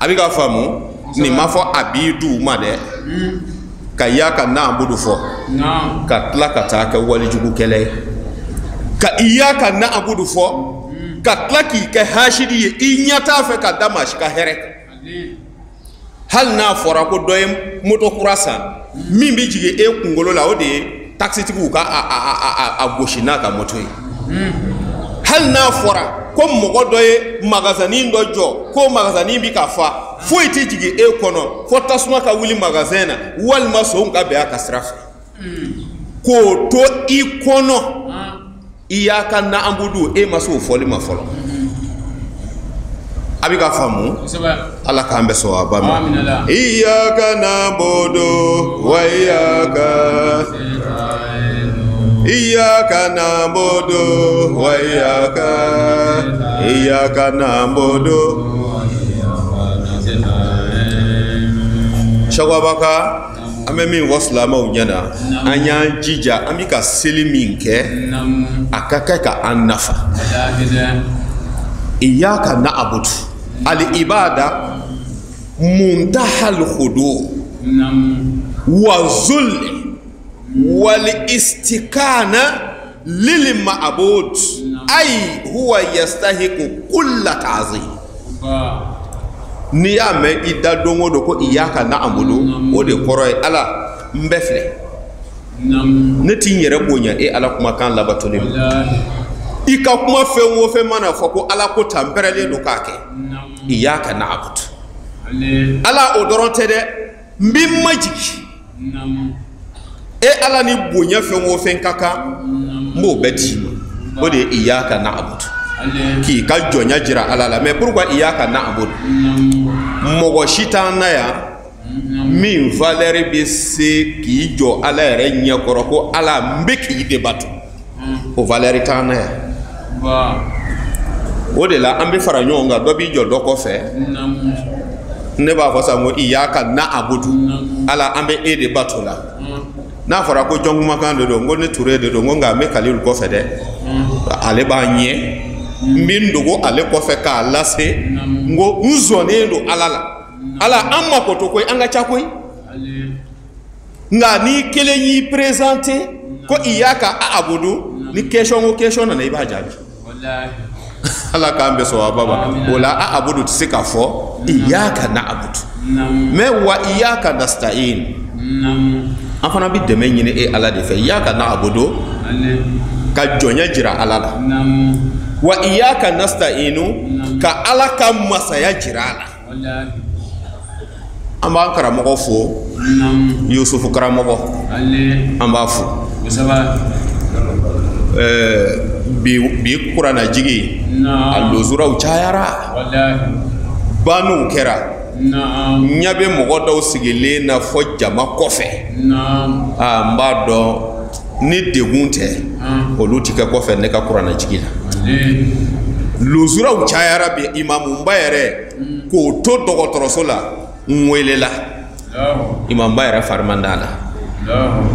a bɛ ka faamu nin ma fɔ a b'i du ma dɛ ka iyaka na'budu fɔ ka tila ka taa kɛ walijugukɛlɛ ye ka iyaka na'budu fɔ ka tila k'i kɛ hasidi ye i ɲɛ t'a fɛ ka da maa si ka hɛrɛ kan hali n'a fɔra ko dɔ ye moto kura san min bɛ jigin e kunkolo la o de ye takisitigiw ka a gosi n'a ka moto ye hali n'a fɔra ko mɔgɔ dɔ ye magasin dɔ jɔ ko magasin bi ka fa foyi tɛ jigin e kɔnɔ fo tasuma ka wuli magasin na walima sɔn ka bɛn a ka sira fɛ k'o to i kɔnɔ iyaka na'budu e ma se o fɔli ma fɔlɔ a bɛ ka faamu ala k'an bɛ sɔn a ba ma iyaka na'budu wa iyaka na'budu wa iyaka na'budu shagwabaka an bɛ min fɔ silamɛw ɲɛna an y'an jija an bɛ ka seli min kɛ a ka kɛ ka an nafa iyaka na'budu al ibada muntahal khudu wa zulli wal istikana lil ma'bud ay huwa yastahiqu kull ta'zim ni y'a mɛn i da don o don ko iyaka na'budu o de kɔrɔ ye ala n bɛ filɛ ne t'i yɛrɛ bonya e ala kumakan labatoli ma i ka kuma fɛn o fɛn mana fɔ ko ala ko tan pɛrɛlen don k'a kɛ iyaka na'budu ala o dɔrɔn tɛ dɛ n bɛ majigi e ala ni bonya fɛn o fɛn ka kan n b'o bɛɛ d'i ma o de ye iyaka na'budu k'i ka jɔnya jira ala la mais pourquoi iyaka na'budu mɔgɔ si t'an na yan min valeur bɛ se k'i jɔ ala yɛrɛ ɲɛkɔrɔ ko ala n bɛ k'i de bato o valeur t'an na yan o de la an bɛ fara ɲɔgɔn kan dɔ b'i jɔ dɔ kɔfɛ ne b'a fɔ sisan ko iyaka na'budu ala an bɛ e de bato la n'a fɔra ko jɔn kumakan de don ko ne Ture de don ko nka n bɛ Kalilu kɔfɛ dɛ ale b'a ɲɛ n bɛ n dogo ale kɔfɛ k'a lase n ko n sɔnnen don ala la ala an mako to koyi an ka ca koyi nka ni kelen y'i présenter ko iyaka na'budu ni question o question nana i b'a jaabi ala k'an bɛ sɔn a ba ma o la na'budu tɛ se ka fɔ iyaka na'budu mais wa iyaka nasta'in an fana bɛ dɛmɛ ɲini e ala de fɛ iyaka na'budu ka jɔnya jira ala la wa iyaka nasta'inu ka ala ka masaya jira a la an b'an karamɔgɔ fo Yusufu karamɔgɔ an b'a fo bi kuranna jigi a lozuraw cayara banuw kɛra ɲɛ bɛ mɔgɔ dɔw sigilen na fɔ jama kɔfɛ n b'a dɔn ni degun tɛ olu ti kɛ kɔfɛ ne ka kuranna jigi la lozuraw cayara bi imamuba yɛrɛ k'o to dɔgɔtɔrɔso la n welela imamuba yɛrɛ fari man d'a la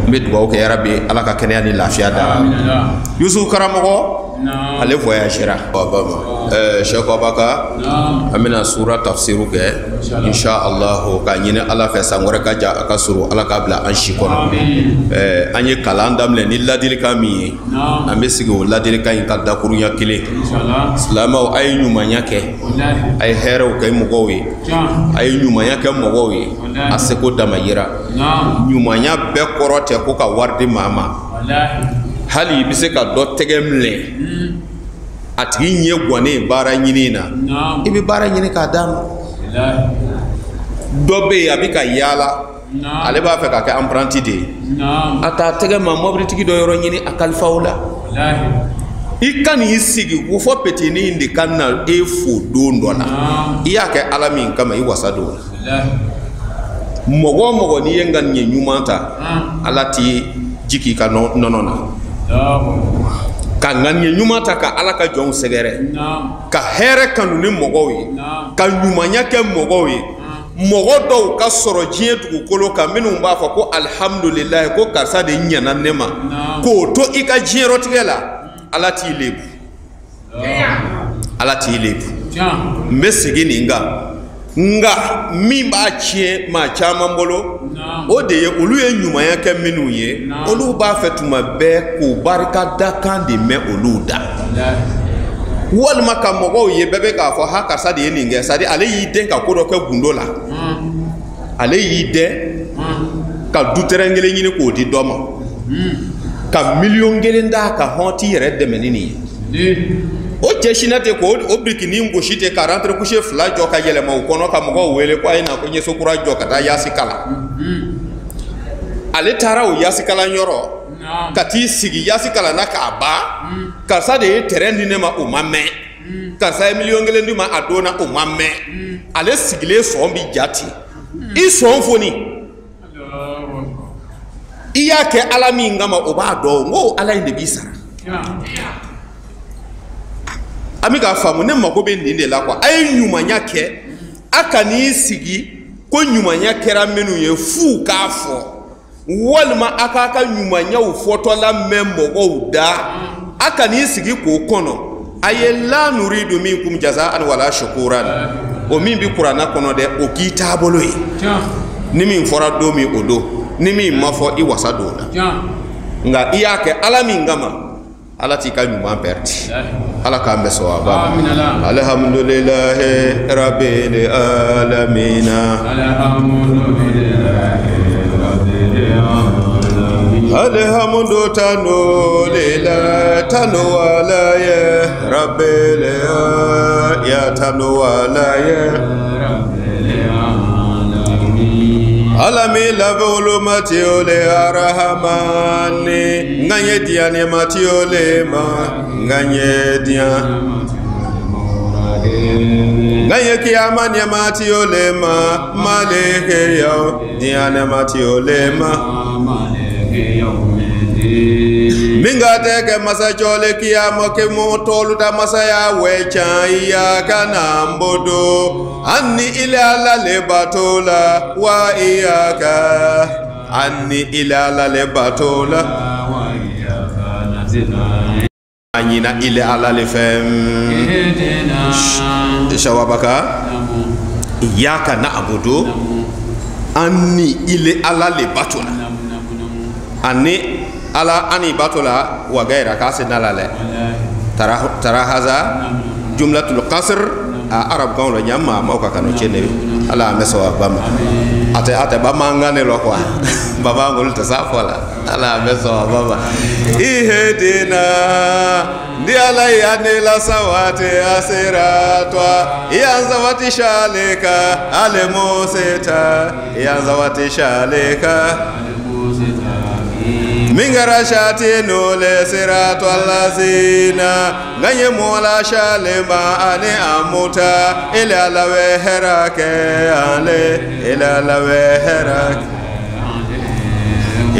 n bɛ dugawu kɛ yarabi ala ka kɛnɛya ni lafiya d'a la Yusufu karamɔgɔ ale voyagera Cheikh Abaka amina sura tafsiru ke insha Allah ka nyine ala fe sangore ka ja ka suru ala ka bla an shi kono anye kalandam le ni ladil kami ambe sigi o ladil kan ka da kurunya kile salama ay nyuma nyake ay hero kay mo gowi ay nyuma nyake mo gowi aseko damayira nyuma nya be korote ko ka wardi mama hali bi se ka do tegemle atigi nye gwane bara nyini na ibi bara nyini ka dam dobe abika yala ale ba fe ka ke apprenti de ata tege ma mobri tigi do yoro nyini akal faula ikani isigi wo fo petini indi kanna e fu do ndona iya ke alamin kama i wasado mogo ni yengan nye nyumanta alati jiki ka nonona ka nganye nyumata ka alaka jong segere ka here kanu ni mogowi ka nyumanya ke mogowi mogo do ka soro jie dugu kolo ka minu ba fa ko alhamdulillah ko karsa de nyana nema ko to ika jie rotigela alati lebu mesigi ninga nga mimba chie ma chama mbolo o de ye olu ye nyuma ya ke minu ye olu ba fetuma be ko barika dakan de me olu da wal makamogo ye bebe ka fo ha karsa de ninge sadi ale yi den ka ko do ke gundola ale yi de ka duterengele nyini ko di doma ka million gelenda ka honti yere de menini o ceshinate ko o brikini ngoshite 40 kushe fla joka yele ma ukono ka mo wele kwa ina ko nyeso kura joka ta yasikala ale tara o yasikala nyoro kati sigi yasikala na ka ba karsa de terendi ne ma o mamme karsa million gelendi ma adona o mamme ale sigile sombi jati i sonfoni iya ke alami ngama o ba do ngo ala inde bisara amiga famu ne mako be ndinde la kwa ay nyuma nyake akani sigi ko nyuma nyakera menu ye fu kafo walma akaka nyuma nyaw foto la membo ouda akani sigi ko kono ayella nuridu minkum jazaan wala shukuran o min bi qur'ana kono de o kitabolo yi ni min fora do mi odo ni min mafo I wasado nga iyake alami ngama alati ka nyuma perti ala ka mbe so aba alhamdulillahi rabbil alamin alhamdu tanu lila tanu wala ya rabbil ya tanu wala ya alami lavulu matiole arahamani nganye diane matiole ma nganye dia nganye kiyamani matiole ma maleke yo diane matiole ma minga teke masa jole kiyamo ke mo toluta masa ya wecha ya kana mbodo anni ila la le batola wa iyaka anni ila la le batola wa iyaka nazina anyina ila ala le fem shawabaka iyaka na abudu anni ila ala le batola anni ala ani batola wa gaira kasina lale tara haza jumlatul qasr arab gawn la nyama mawka kanu chene ala meso bama ate bama ngane lo kwa baba ngol tasafola ala meso baba ihedina ndi ala yani la sawati asiratwa yanza wati shaleka ale moseta yanza wati shaleka mingara shati nole siratu allazina nganye mola shalema ane amuta ila lawe herake ale ila lawe herake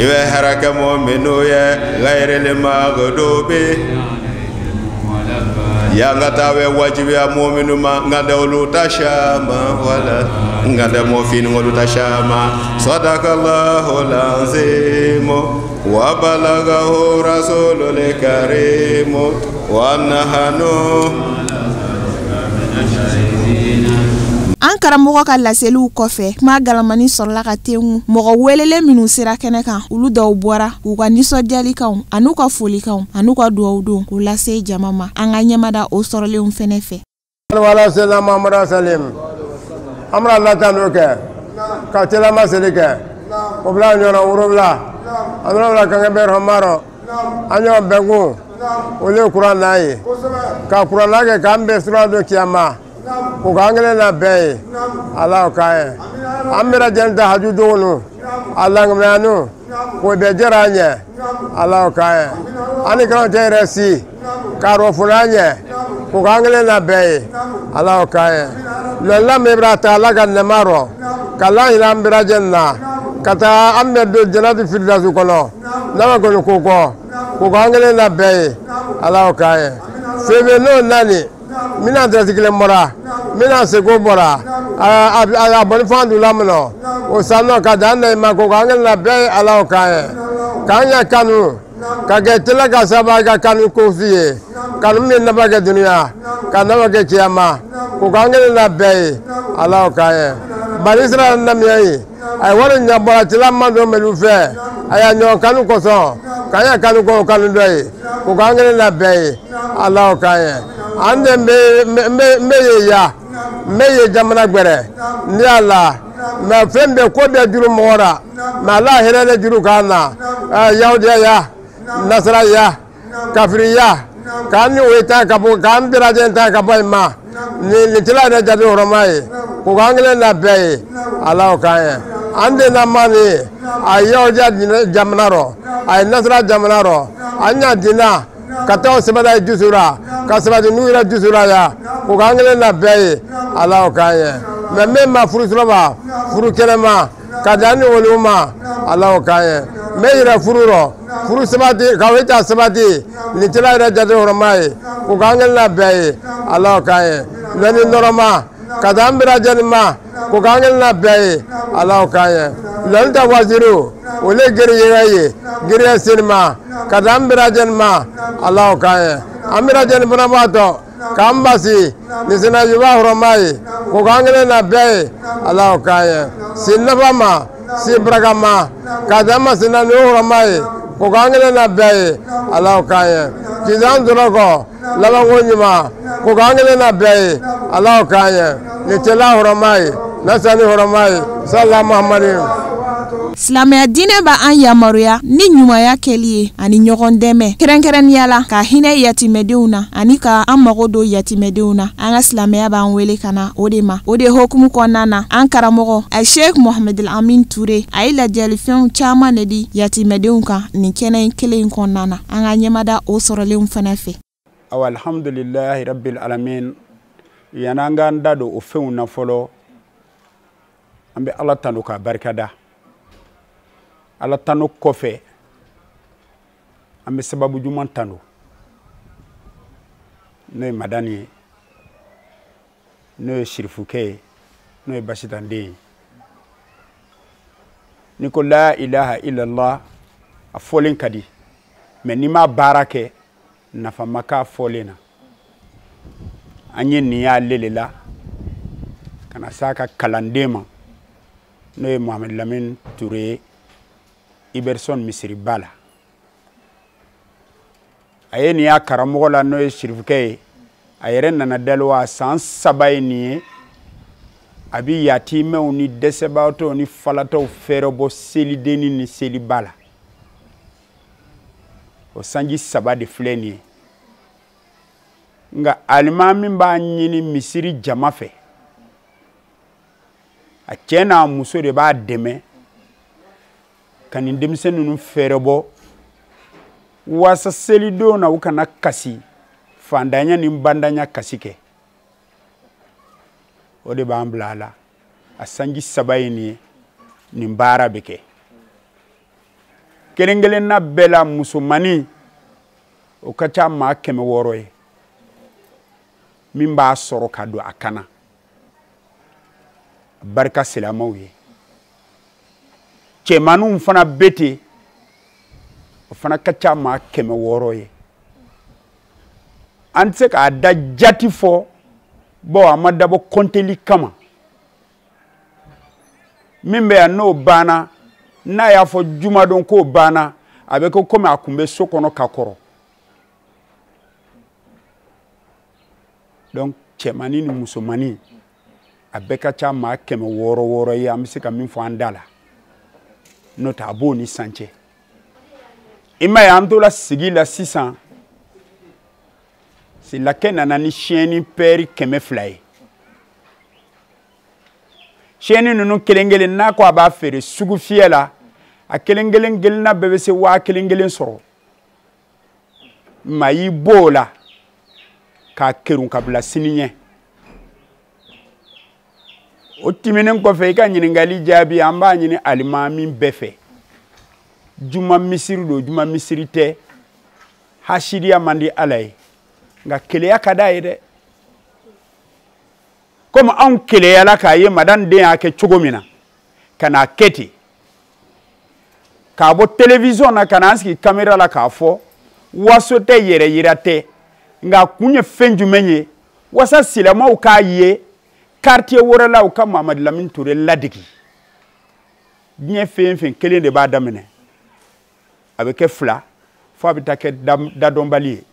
iwe herake mu'minu ye ghairi limaghdubi yanga tawe wajibi ya mu'minu ma ngada ulutashama wala ngada mofin ulutashama sadaqallahu lazim wa balaghahu rasulul karim ونحن an karamɔgɔ ka laseliw kɔfɛ kuma galamani sɔrɔla ka tengu mɔgɔ welele minnu sera kɛnɛ kan olu dɔw bɔra k'u ka nisɔndiyalikanw an'u ka folikanw an'u ka duwawu don k'u lase jama ma an ka ɲɛmada o sɔrɔlenw fɛnɛ fɛ wala sela Muhammad salim amra Allah tanu kɛ ka telama seli kɛ o bila ɲɔna wurubila amra kan ka ber hamaro anyo bengu ole Qur'an nayi ka Qur'an lage kan be sura do kiyama ko gangale na be Allah kae amira janta haju donu Allah ngamanu ko be jaranya Allah kae ani kan tere si karo fulanya ko gangale na be Allah kae lalla mebrata laga namaro kala ilam birajanna kata amme do janatu firdaus kono nama kono ko gangale na be Allah kae febe no nani mina drasikile mora mina sego bora a boni fandu lamno o sanno ka danna ma ko gangel na be ala kae kanya kanu ka getela ka saba ka kanu ko fiye kanu min na baga dunya kana baga kiyama ko gangel na be ala kae barisra na miyi ay wala nya bora tilamma do melu fe aya nyo kanu ko so kanya kanu ko kanu doy ko gangel na be ala kae ande meye jamana gbere ni ala ma fembe ko be juru mora ma la hele juru kana yaudiya ya nasra ya kafiriya kan ni weta ka bo kan biraje ta ka boy ma ni tila da jadu horomai ko gangle na be ala kae ande na mani ayaudiya jamana ro ay nasra jamana ro anya dina kataw sebada jusura kasabadi nuira jusura ya ko gangle na be ala kaye me ma furu sloba furu kelema kadani woluma ala kaye me ira furu ro furu sebadi kawita sebadi ni tila ira jade hormai ko gangle na be ala kaye nani noroma kadambira janima ko gangle na be ala kaye lanta waziru ole geriye geriye sinma kadambira janima ala kaye amira jan banabato kambasi nisina yuba horomai ko gangle na be ala kaye sinabama si bragama kadama sinanu horomai ko gangle na be ala kaye kizan duroko labangonyima ko gangle na be ala kaye ni tela horomai nasani horomai sallallahu muhammadin silamɛya diinɛ ba an yamaruya ni ɲumanya kɛli ye ani ɲɔgɔn dɛmɛ kɛrɛnkɛrɛnnenya la ka hinɛ yatimɛdenw na ani ka an mago don yatimɛdenw na an ka silamɛya b'an wele ka na o de ma o de hokumu kɔnɔna na an karamɔgɔ a sheikh Mohamed Amin Ture a ye lajɛlifɛnw caman de di yatimɛdenw kan nin kɛnɛ in kelen kɔnɔna na an ka ɲɛmada o sɔrɔlenw fana fɛ alhamdulillahi rabbil alamin yan'an k'an da don o fɛnw na fɔlɔ an bɛ Ala tanu k'a barikada Ala tanu kɔfɛ an bɛ sababu juman tanu n'o ye madani ye n'o ye sirifukɛ ye n'o ye basitanden ye ni ko la ilaha illallah a fɔlen ka di mais n'i ma baara kɛ nafa ma k'a fɔlen na an ye nin y'ale le la ka na s'a ka kalanden ma n'o ye Mohamed Lamine Ture ye Iberson Misiri Bala a ye nin y'a karamɔgɔ la n'o ye sirifukɛ ye a yɛrɛ nana daliwa san 3 ye nin ye a bi yatimɛw ni dɛsɛbaatɔw ni falatɔw fɛrɛ bɔ selidenni ni seliba la o sanji 3 de filɛ nin ye nka alimami b'a ɲini Misiri jama fɛ a cɛ n'a muso de b'a dɛmɛ ka nin denmisɛn ninnu fɛrɛ bɔ wasa selidenw na u kana kasi fandanya ni bandanya kasi kɛ o de b'an bila a la a sanji 3 ye nin ye nin baara bɛ kɛ kelen kelen na bɛɛ la musomani o ka ca maa 600 ye min b'a sɔrɔ ka don a kana barika silamɛw ye cɛmaninw fana bɛ ten o fana ka ca maa 600 ye an tɛ se k'a da jati fɔ bon a ma dabɔ kɔnteli kama min bɛ yan n'o banna n'a y'a fɔ jumadon k'o banna a bɛ kɛ komi a tun bɛ so kɔnɔ ka kɔrɔ donc cɛmani ni musomani a bɛɛ ka ca maa 600 ye an bɛ se ka min fɔ an da la n'o tɛ a b'o ni san cɛ i ma ye an tola sigi la sisan Silakɛ nana ni siyɛnni pɛri 200 ye siyɛnni ninnu kelen-kelen n'a ko a b'a feere sugu fiyɛ la a kelen-kelen gelenna bɛɛ bɛ se 1000 sɔrɔ maa y'i b'o la k'a kerun ka bila sini ɲɛ o tɛmɛnen kɔfɛ i ka ɲininkali jaabi an b'a ɲini alimami bɛɛ fɛ juma misiri don juma misiri tɛ hasidiya man di Ala ye nka keleya ka d'a ye dɛ komi anw keleyala k'a ye madame den y'a kɛ cogo min na ka n'a kɛ ten k'a bɔ télévision na ka n'an sigi caméra la k'a fɔ waso tɛ yɛrɛ yira tɛ nka a kun ye fɛn jumɛn ye wasa silamɛw k'a ye quartier wɛrɛ la u ka Mamadu Lamini Ture ladegi diɲɛ fɛn fɛn kelen de b'a daminɛ a bɛ kɛ 2 fo a bɛ taa kɛ dadɔnbali ye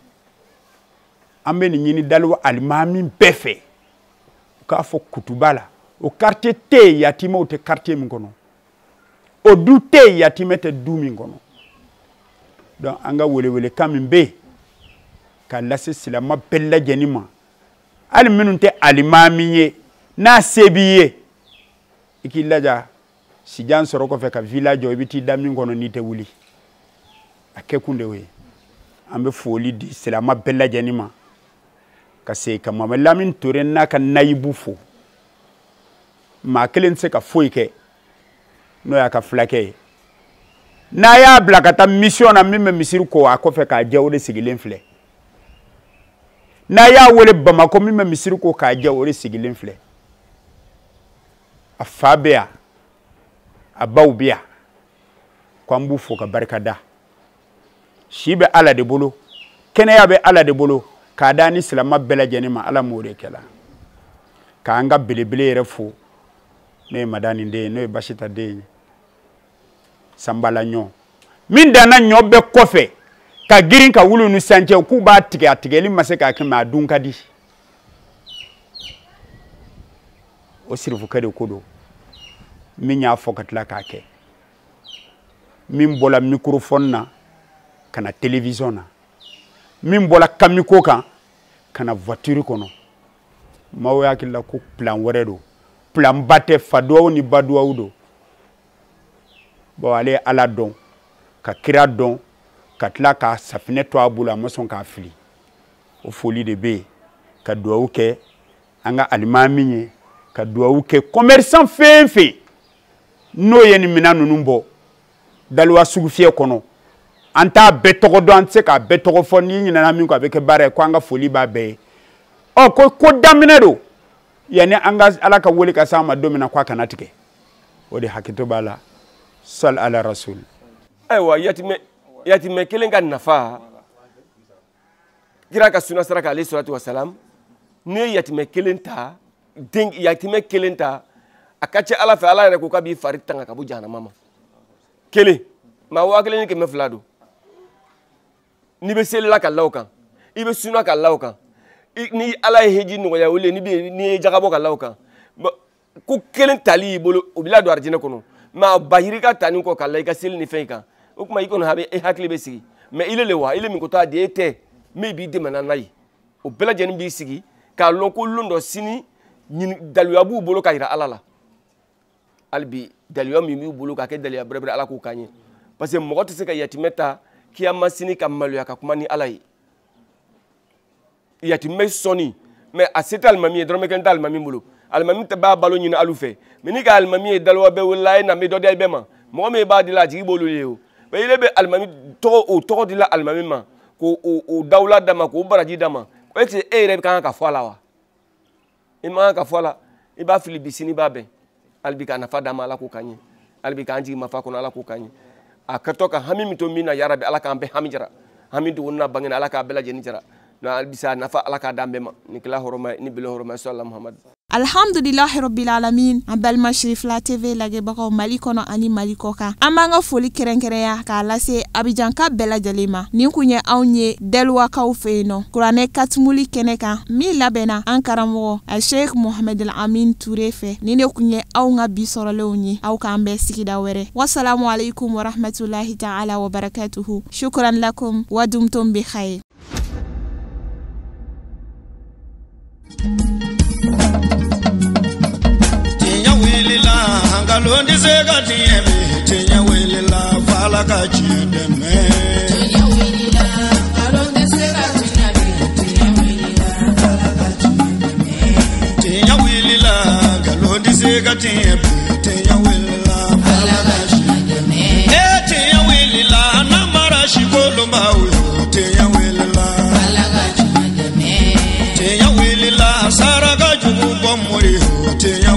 an bɛ nin ɲini Daliwa alimami bɛɛ fɛ u k'a fɔ kutuba la o quartier tɛ yen yatimɛw tɛ quartier min kɔnɔ o du tɛ yen yatimɛ tɛ du min kɔnɔ donc an ka welewelekan min bɛ yen k'a lase silamɛ bɛɛ lajɛlen ma hali minnu tɛ alimami ye n'a se b'i ye i k'i laja sijan sɔrɔ kɔfɛ ka villa jɔ i bɛ t'i da min kɔnɔ n'i tɛ wuli a kɛ kun de y'o ye an bɛ foli di silamɛ bɛɛ lajɛlen ma ka se ka Mamadu Lamini Ture n'a ka nayibu fo maa kelen tɛ se ka foyi kɛ n'o y'a ka fulakɛ ye n'a y'a bila ka taa mission na min bɛ misiri ko a kɔfɛ k'a jɛ o de sigilen filɛ n'a y'a wele Bamako min bɛ misiri ko k'a jɛ o de sigilen filɛ a fa bɛ yan a baw bɛ yan ko an b'u fo ka barika da si bɛ Ala de bolo kɛnɛya bɛ Ala de bolo k'a da ni silamɛ bɛɛ lajɛlen ma Ala m'o de kɛla k'an ka belebele yɛrɛ fo n'o ye madani den ye n'o ye Basita den ye Sanbala ɲɔ min danna ɲɔ bɛɛ kɔfɛ ka girin ka wuli ni sancɛ k'u b'a tigɛ a tigɛli ma se k'a kɛ mais a dun ka di o sirifukɛ de ko don min y'a fɔ ka tila k'a kɛ min bɔra microphone na ka na télévision na min bɔra kamiko kan ka na voiture kɔnɔ maaw hakili la ko plan wɛrɛ don plan ba tɛ faduwaw ni baduwaw don bon ale ye Ala dɔn ka kira dɔn ka tila ka safinɛ to a bolo a ma sɔn k'a fili o foli de bɛ yen ka duwawu kɛ an ka alimami ye ka duwawu kɛ commerçant fɛn fɛn n'o ye nin minɛn ninnu bɔ Daliwa sugu fiyɛ kɔnɔ an t'a bɛɛ tɔgɔ dɔn an tɛ se k'a bɛɛ tɔgɔ fɔ n'i ɲinɛna min kɔ a bɛ kɛ baara ye ko an ka foli b'a bɛɛ ye ɔ ko daminɛ don yanni an ka Ala ka wele ka s'an ma don min na k'a kana tigɛ o de hakɛto b'a la sal ala rasul ayiwa yatimɛ kelen ka nafa kira ka sunna sira kan alayhi salatu wasalam n'i ye yatimɛ kelen ta yatimɛ kelen ta a ka ca Ala fɛ Ala yɛrɛ ko k'a b'i fari tanga ka bɔ jahanama ma kelen maa 1200 don n'i bɛ selila ka law kan i bɛ sunna ka law kan ni Ala ye heji nɔgɔya wele n'i ye jagabɔ ka law kan ko kelen tali y'i bolo o b'i ladon arijinɛ kɔnɔ mais bahiri ka tani kɔ ka la i ka seli ni fɛn kan o kuma i kɔni e hakili bɛ sigi mais ile le wa ile min ko taa de tɛ min b'i dɛmɛ n'a ye o bɛɛ lajɛlen b'i sigi k'a lɔn ko lon dɔ sini daliluya b'u bolo ka yira Ala la hali bi daliluya min b'u bolo ka kɛ daliluya bɛrɛbɛrɛ Ala k'o k'an ye parce que mɔgɔ tɛ se ka yatimɛ ta kiyama sini ka maloya ka kuma ni Ala ye yatimɛ sɔnni mais a se tɛ alimami ye dɔrɔmɛ kelen tɛ alimami bolo alimami tɛ b'a balo ɲini alu fɛ mais ni ka alimami ye Daliwa bɛɛ wele a ye na n bɛ dɔ di bɛɛ ma mɔgɔ min b'a di la a jigi b'olu ye o mais ile bɛ alimami tɔgɔ di la alimami ma k'o dawula d'a ma k'o baraji d'a ma o est-ce que e yɛrɛ kan ka fɔ a la wa i man kan ka fɔ a la i b'a fili bi sini i b'a bɛn hali bi ka nafa d'a ma Ala k'o k'an ye hali bi k'an jigi mafa kɔnɔ Ala k'o k'an ye a kɛtɔ ka hami min to min na yarabi Ala k'an bɛɛ hami jara hami duguni na bange na Ala k'a bɛɛ lajɛlen jara na bisa nafa alaka dambe ma ni kila horoma ni bilo horoma sallallahu muhammad. Alhamdulillahi rabbil alamin. An balima Shirifula TV lagebagaw Mali kɔnɔ ani Mali kɔkan. An b'an ka foli kɛrɛnkɛrɛnya k'a lase Abidjan ka bɛɛ lajɛlen ma. Nin kun ye anw ye Dɛluwakaw fɛ yen nɔ. Kuranɛ katimuli kɛnɛ kan min labɛnna an karamɔgɔ a Sheikh Mohamedel Amin Touré fɛ. Nin de kun ye aw ka bi sɔrɔlenw ye. Aw k'an bɛɛ sigida wɛrɛ. Wassalamu alaikum wa rahmatulahi ta'ala wa barakatuhu. Shukran lakum wa dumtum bi khair. Londi sega tiemi tinya welila fala ka chiendeme tinya welila londi sega tinya welila fala ka chiendeme tinya welila londi sega tinya welila fala ka chiendeme tinya welila namara shikolomba uyo tinya welila fala ka chiendeme tinya welila saraga jubu bomuri tinya